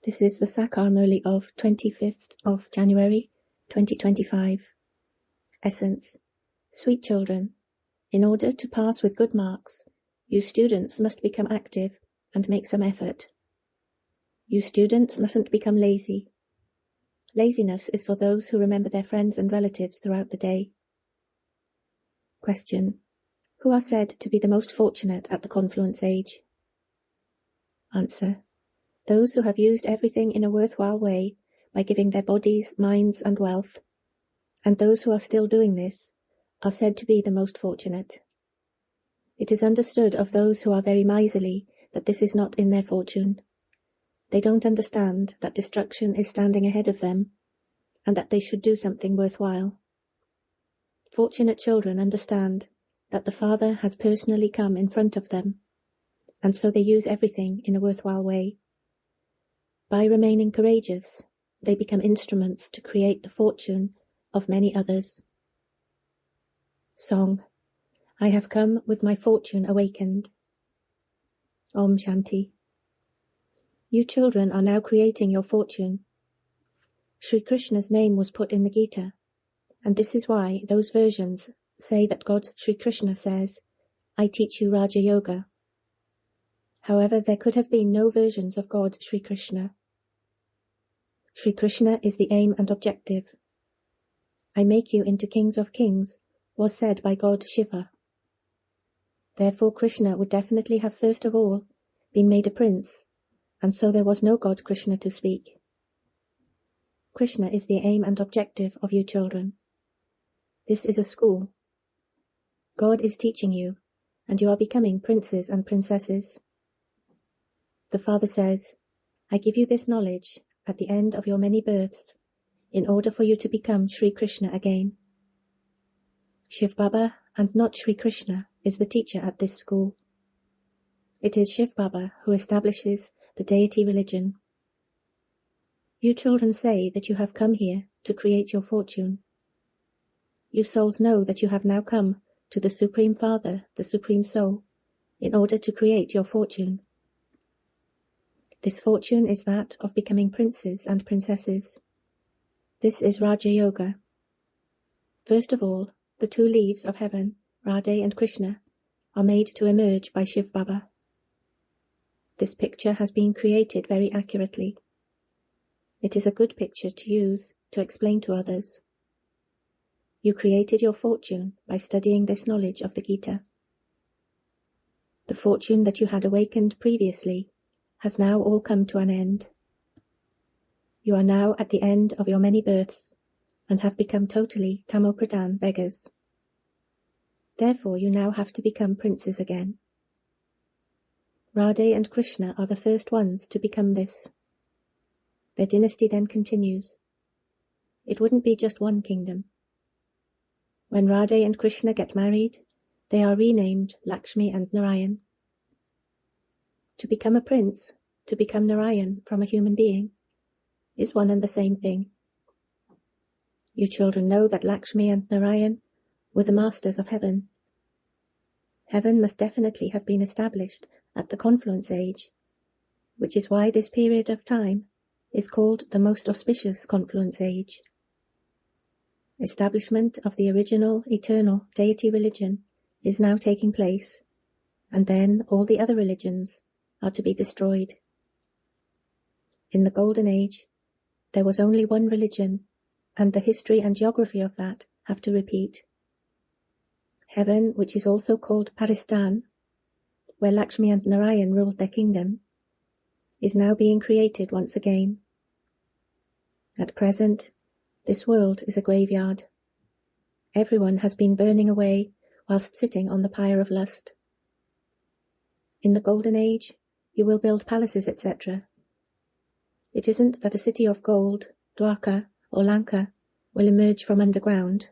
This is the Sakar Murli of 25th of January 2025. Essence. Sweet children, in order to pass with good marks, you students must become active and make some effort. You students mustn't become lazy. Laziness is for those who remember their friends and relatives throughout the day. Question. Who are said to be the most fortunate at the confluence age? Answer. Those who have used everything in a worthwhile way by giving their bodies, minds, and wealth, and those who are still doing this are said to be the most fortunate. It is understood of those who are very miserly that this is not in their fortune. They don't understand that destruction is standing ahead of them, and that they should do something worthwhile. Fortunate children understand that the Father has personally come in front of them, and so they use everything in a worthwhile way. By remaining courageous, they become instruments to create the fortune of many others. Song. I have come with my fortune awakened. Om Shanti. You children are now creating your fortune. Sri Krishna's name was put in the Gita, and this is why those versions say that God Sri Krishna says, I teach you Raja Yoga. However, there could have been no versions of God Sri Krishna. Sri Krishna is the aim and objective. I make you into kings of kings was said by God Shiva. Therefore Krishna would definitely have first of all been made a prince, and so there was no God Krishna to speak. Krishna is the aim and objective of you children. This is a school. God is teaching you, and you are becoming princes and princesses. The Father says, I give you this knowledge at the end of your many births, in order for you to become Sri Krishna again. Shiva Baba and not Sri Krishna is the teacher at this school. It is Shiva Baba who establishes the deity religion. You children say that you have come here to create your fortune. You souls know that you have now come to the Supreme Father, the Supreme Soul, in order to create your fortune. This fortune is that of becoming princes and princesses. This is Raja Yoga. First of all, the two leaves of heaven, Radha and Krishna, are made to emerge by Shiva Baba. This picture has been created very accurately. It is a good picture to use to explain to others. You created your fortune by studying this knowledge of the Gita. The fortune that you had awakened previously has now all come to an end. You are now at the end of your many births, and have become totally tamopradhan beggars. Therefore you now have to become princes again. Radha and Krishna are the first ones to become this. Their dynasty then continues. It wouldn't be just one kingdom. When Radha and Krishna get married, they are renamed Lakshmi and Narayan. To become a prince, to become Narayan from a human being, is one and the same thing. You children know that Lakshmi and Narayan were the masters of heaven. Heaven must definitely have been established at the confluence age, which is why this period of time is called the most auspicious confluence age. Establishment of the original, eternal deity religion is now taking place, and then all the other religions are to be destroyed. In the Golden Age, there was only one religion, and the history and geography of that have to repeat. Heaven, which is also called Paristan, where Lakshmi and Narayan ruled their kingdom, is now being created once again. At present, this world is a graveyard. Everyone has been burning away whilst sitting on the pyre of lust. In the Golden Age, you will build palaces, etc. It isn't that a city of gold, Dwarka or Lanka, will emerge from underground.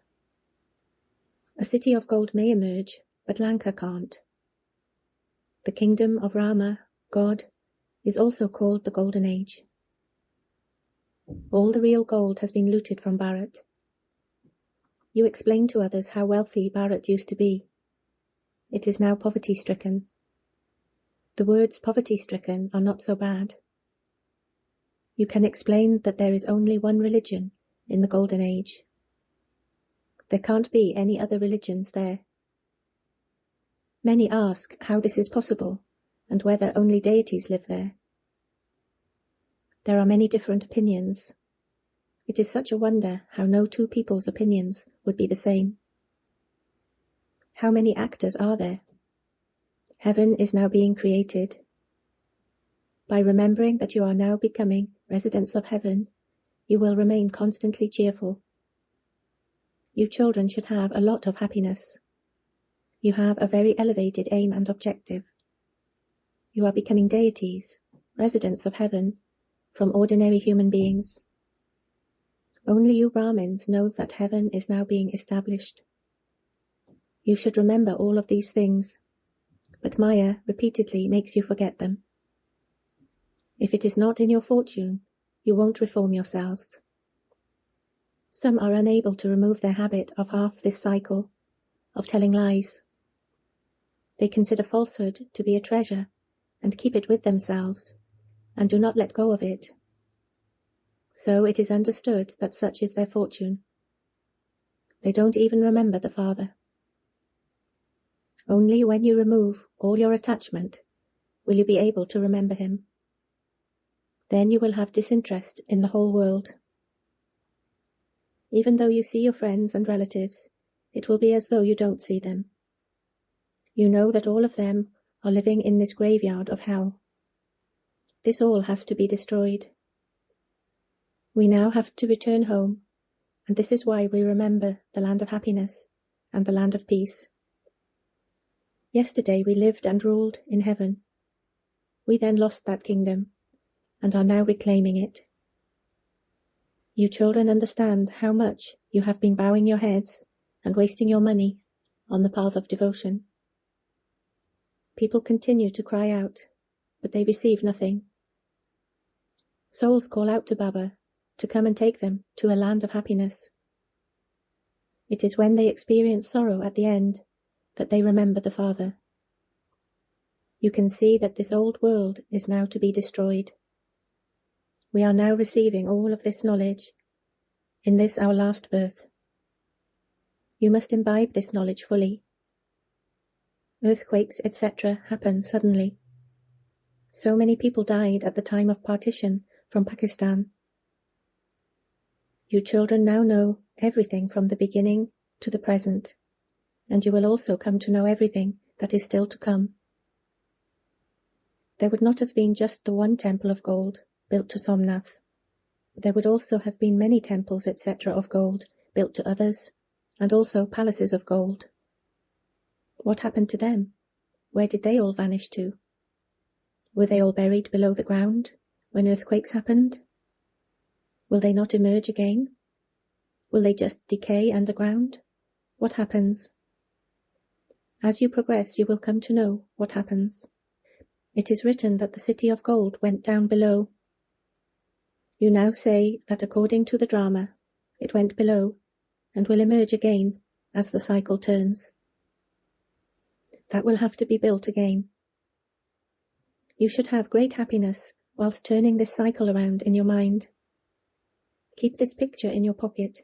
A city of gold may emerge, but Lanka can't. The kingdom of Rama, God, is also called the Golden Age. All the real gold has been looted from Bharat. You explain to others how wealthy Bharat used to be. It is now poverty-stricken. The words poverty-stricken are not so bad. You can explain that there is only one religion in the Golden Age. There can't be any other religions there. Many ask how this is possible and whether only deities live there. There are many different opinions. It is such a wonder how no two people's opinions would be the same. How many actors are there? Heaven is now being created. By remembering that you are now becoming residents of heaven, you will remain constantly cheerful. You children should have a lot of happiness. You have a very elevated aim and objective. You are becoming deities, residents of heaven, from ordinary human beings. Only you Brahmins know that heaven is now being established. You should remember all of these things, but Maya repeatedly makes you forget them. If it is not in your fortune, you won't reform yourselves. Some are unable to remove their habit of half this cycle, of telling lies. They consider falsehood to be a treasure and keep it with themselves, and do not let go of it. So it is understood that such is their fortune. They don't even remember the Father. Only when you remove all your attachment will you be able to remember him. Then you will have disinterest in the whole world. Even though you see your friends and relatives, it will be as though you don't see them. You know that all of them are living in this graveyard of hell. This all has to be destroyed. We now have to return home, and this is why we remember the land of happiness and the land of peace. Yesterday we lived and ruled in heaven. We then lost that kingdom, and are now reclaiming it. You children understand how much you have been bowing your heads and wasting your money on the path of devotion. People continue to cry out, but they receive nothing. Souls call out to Baba to come and take them to a land of happiness. It is when they experience sorrow at the end that they remember the Father. You can see that this old world is now to be destroyed. We are now receiving all of this knowledge in this our last birth. You must imbibe this knowledge fully. Earthquakes, etc. happen suddenly. So many people died at the time of partition from Pakistan. You children now know everything from the beginning to the present, and you will also come to know everything that is still to come. There would not have been just the one temple of gold built to Somnath. There would also have been many temples, etc. of gold built to others, and also palaces of gold. What happened to them? Where did they all vanish to? Were they all buried below the ground when earthquakes happened? Will they not emerge again? Will they just decay underground? What happens? As you progress, you will come to know what happens. It is written that the city of gold went down below. You now say that according to the drama, it went below and will emerge again as the cycle turns. That will have to be built again. You should have great happiness whilst turning this cycle around in your mind. Keep this picture in your pocket.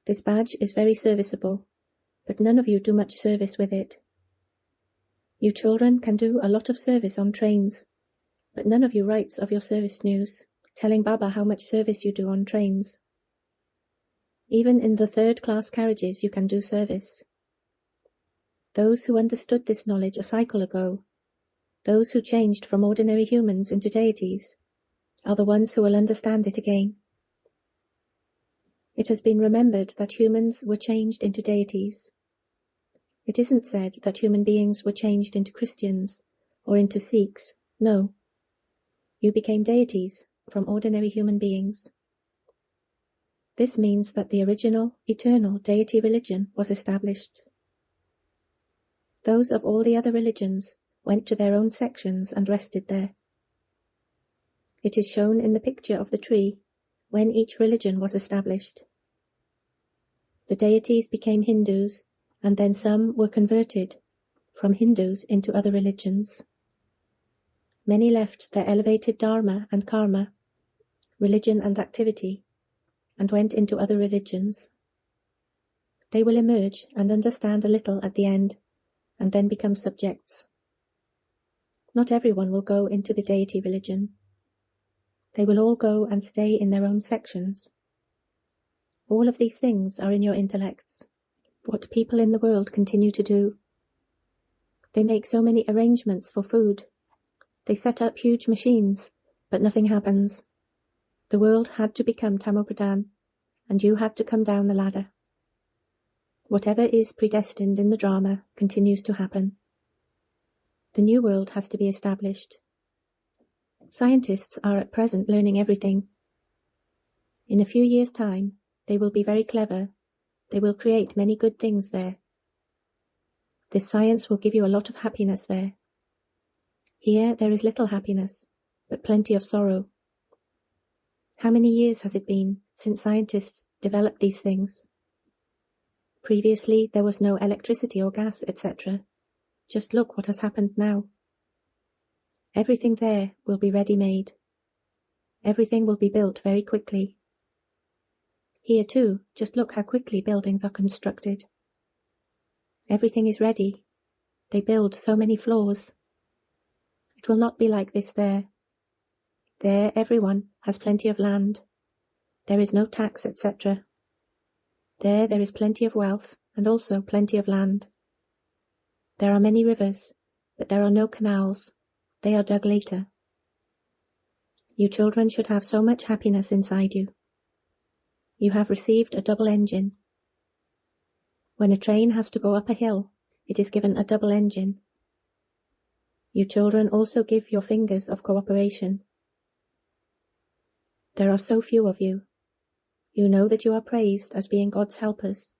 This badge is very serviceable, but none of you do much service with it. You children can do a lot of service on trains, but none of you writes of your service news, telling Baba how much service you do on trains. Even in the third-class carriages you can do service. Those who understood this knowledge a cycle ago, those who changed from ordinary humans into deities, are the ones who will understand it again. It has been remembered that humans were changed into deities. It isn't said that human beings were changed into Christians or into Sikhs. No. You became deities from ordinary human beings. This means that the original, eternal deity religion was established. Those of all the other religions went to their own sections and rested there. It is shown in the picture of the tree when each religion was established. The deities became Hindus, and then some were converted from Hindus into other religions. Many left their elevated dharma and karma religion and activity, and went into other religions. They will emerge and understand a little at the end, and then become subjects. Not everyone will go into the deity religion. They will all go and stay in their own sections. All of these things are in your intellects, what people in the world continue to do. They make so many arrangements for food. They set up huge machines, but nothing happens. The world had to become Tamopradhan, and you had to come down the ladder. Whatever is predestined in the drama continues to happen. The new world has to be established. Scientists are at present learning everything. In a few years' time, they will be very clever. They will create many good things there. This science will give you a lot of happiness there. Here there is little happiness, but plenty of sorrow. How many years has it been since scientists developed these things? Previously there was no electricity or gas, etc. Just look what has happened now. Everything there will be ready-made. Everything will be built very quickly. Here too, just look how quickly buildings are constructed. Everything is ready. They build so many floors. It will not be like this there. There everyone has plenty of land. There is no tax, etc. There is plenty of wealth and also plenty of land. There are many rivers, but there are no canals. They are dug later. You children should have so much happiness inside you. You have received a double engine. When a train has to go up a hill, it is given a double engine. You children also give your fingers of cooperation. There are so few of you. You know that you are praised as being God's helpers.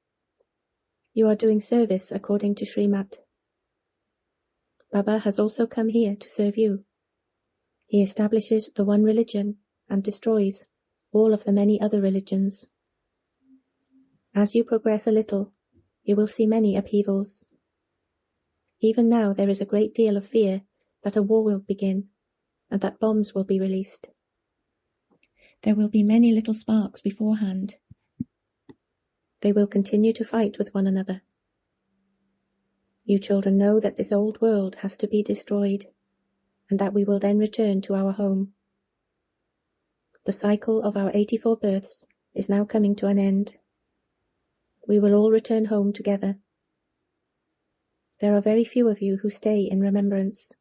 You are doing service according to Srimad. Baba has also come here to serve you. He establishes the one religion and destroys all of the many other religions. As you progress a little, you will see many upheavals. Even now there is a great deal of fear that a war will begin and that bombs will be released. There will be many little sparks beforehand. They will continue to fight with one another. You children know that this old world has to be destroyed, and that we will then return to our home. The cycle of our 84 births is now coming to an end. We will all return home together. There are very few of you who stay in remembrance.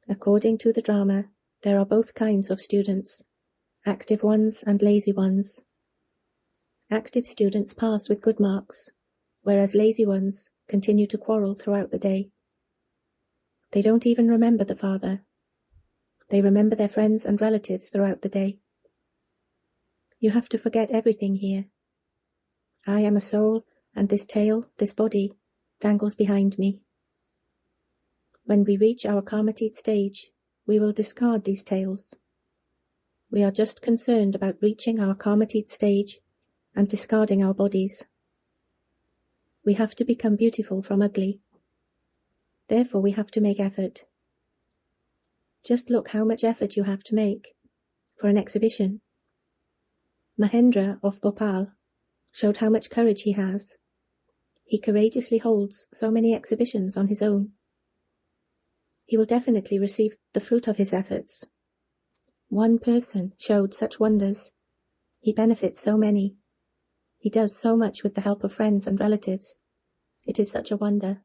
According to the drama, there are both kinds of students, active ones and lazy ones. Active students pass with good marks, whereas lazy ones continue to quarrel throughout the day. They don't even remember the Father. They remember their friends and relatives throughout the day. You have to forget everything here. I am a soul, and this tail, this body, dangles behind me. When we reach our karmatit stage, we will discard these tails. We are just concerned about reaching our karmatit stage and discarding our bodies. We have to become beautiful from ugly. Therefore we have to make effort. Just look how much effort you have to make for an exhibition. Mahendra of Bhopal showed how much courage he has. He courageously holds so many exhibitions on his own. He will definitely receive the fruit of his efforts. One person showed such wonders. He benefits so many. He does so much with the help of friends and relatives. It is such a wonder.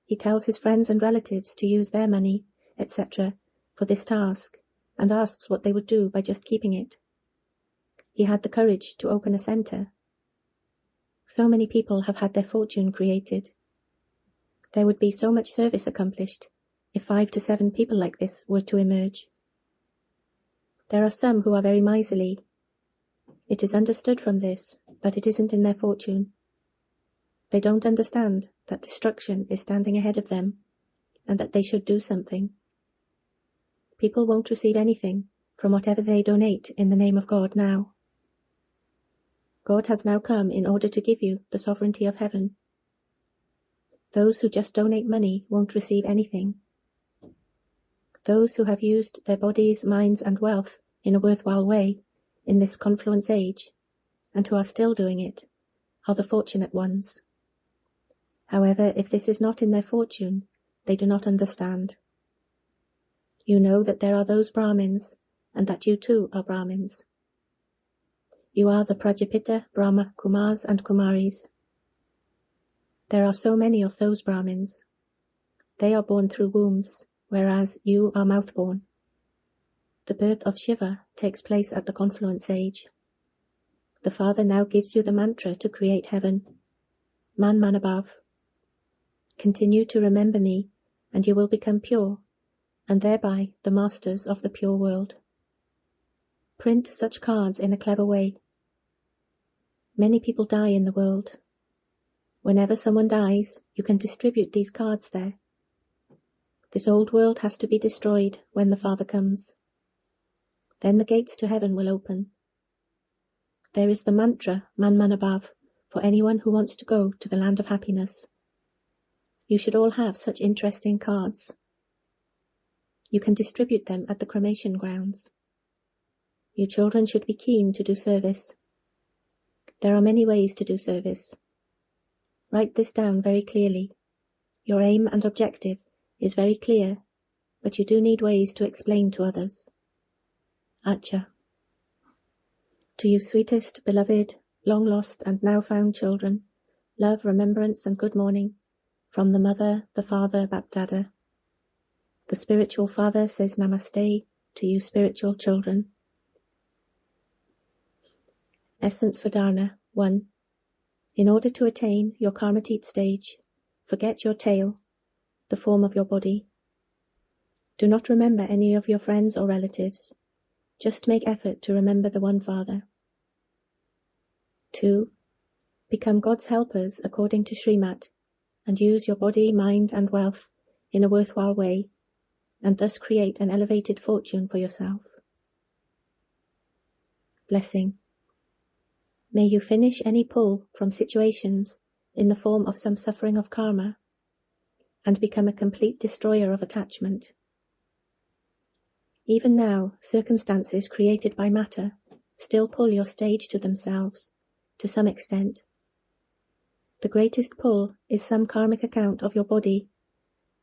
He tells his friends and relatives to use their money, etc., for this task, and asks what they would do by just keeping it. He had the courage to open a center. So many people have had their fortune created. There would be so much service accomplished if 5 to 7 people like this were to emerge. There are some who are very miserly. It is understood from this that it isn't in their fortune. They don't understand that destruction is standing ahead of them, and that they should do something. People won't receive anything from whatever they donate in the name of God now. God has now come in order to give you the sovereignty of heaven. Those who just donate money won't receive anything. Those who have used their bodies, minds, and wealth in a worthwhile way in this confluence age, and who are still doing it, are the fortunate ones. However, if this is not in their fortune, they do not understand. You know that there are those Brahmins, and that you too are Brahmins. You are the Prajapita, Brahma Kumars and Kumaris. There are so many of those Brahmins. They are born through wombs, whereas you are mouth-born. The birth of Shiva takes place at the confluence age. The Father now gives you the mantra to create heaven. Man, man above. Continue to remember me, and you will become pure, and thereby the masters of the pure world. Print such cards in a clever way. Many people die in the world. Whenever someone dies, you can distribute these cards there. This old world has to be destroyed when the Father comes. Then the gates to heaven will open. There is the mantra, man, man above, for anyone who wants to go to the land of happiness. You should all have such interesting cards. You can distribute them at the cremation grounds. You children should be keen to do service. There are many ways to do service. Write this down very clearly. Your aim and objective is very clear, but you do need ways to explain to others. Acha. To you sweetest, beloved, long-lost and now-found children, love, remembrance and good morning, from the Mother, the Father, Bapdada. The spiritual Father says Namaste to you spiritual children. Essence for Dharna 1. In order to attain your Karmatit stage, forget your tail, the form of your body. Do not remember any of your friends or relatives. Just make effort to remember the One Father. 2. Become God's helpers according to Srimat, and use your body, mind and wealth in a worthwhile way, and thus create an elevated fortune for yourself. Blessing. May you finish any pull from situations in the form of some suffering of karma, and become a complete destroyer of attachment. Even now, circumstances created by matter still pull your stage to themselves, to some extent. The greatest pull is some karmic account of your body,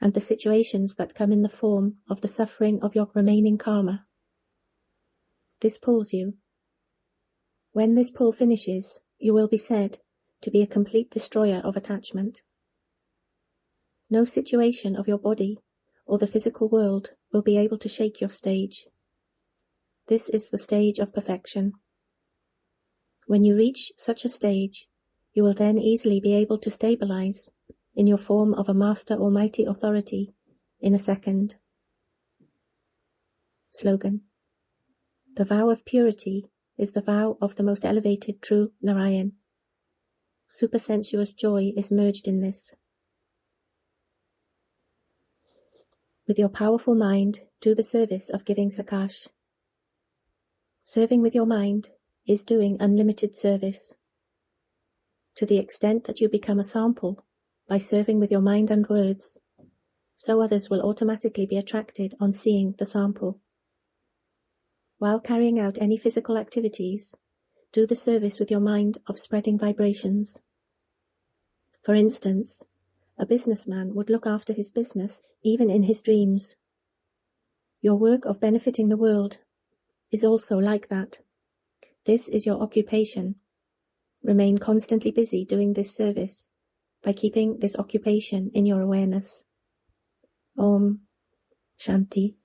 and the situations that come in the form of the suffering of your remaining karma. This pulls you. When this pull finishes, you will be said to be a complete destroyer of attachment. No situation of your body or the physical world will be able to shake your stage. This is the stage of perfection. When you reach such a stage, you will then easily be able to stabilize in your form of a Master Almighty Authority in a second. Slogan. The vow of purity is the vow of the most elevated true Narayan. Supersensuous joy is merged in this. With your powerful mind, do the service of giving Sakash. Serving with your mind is doing unlimited service. To the extent that you become a sample by serving with your mind and words, so others will automatically be attracted on seeing the sample. While carrying out any physical activities, do the service with your mind of spreading vibrations. For instance, a businessman would look after his business even in his dreams. Your work of benefiting the world is also like that. This is your occupation. Remain constantly busy doing this service by keeping this occupation in your awareness. Om Shanti.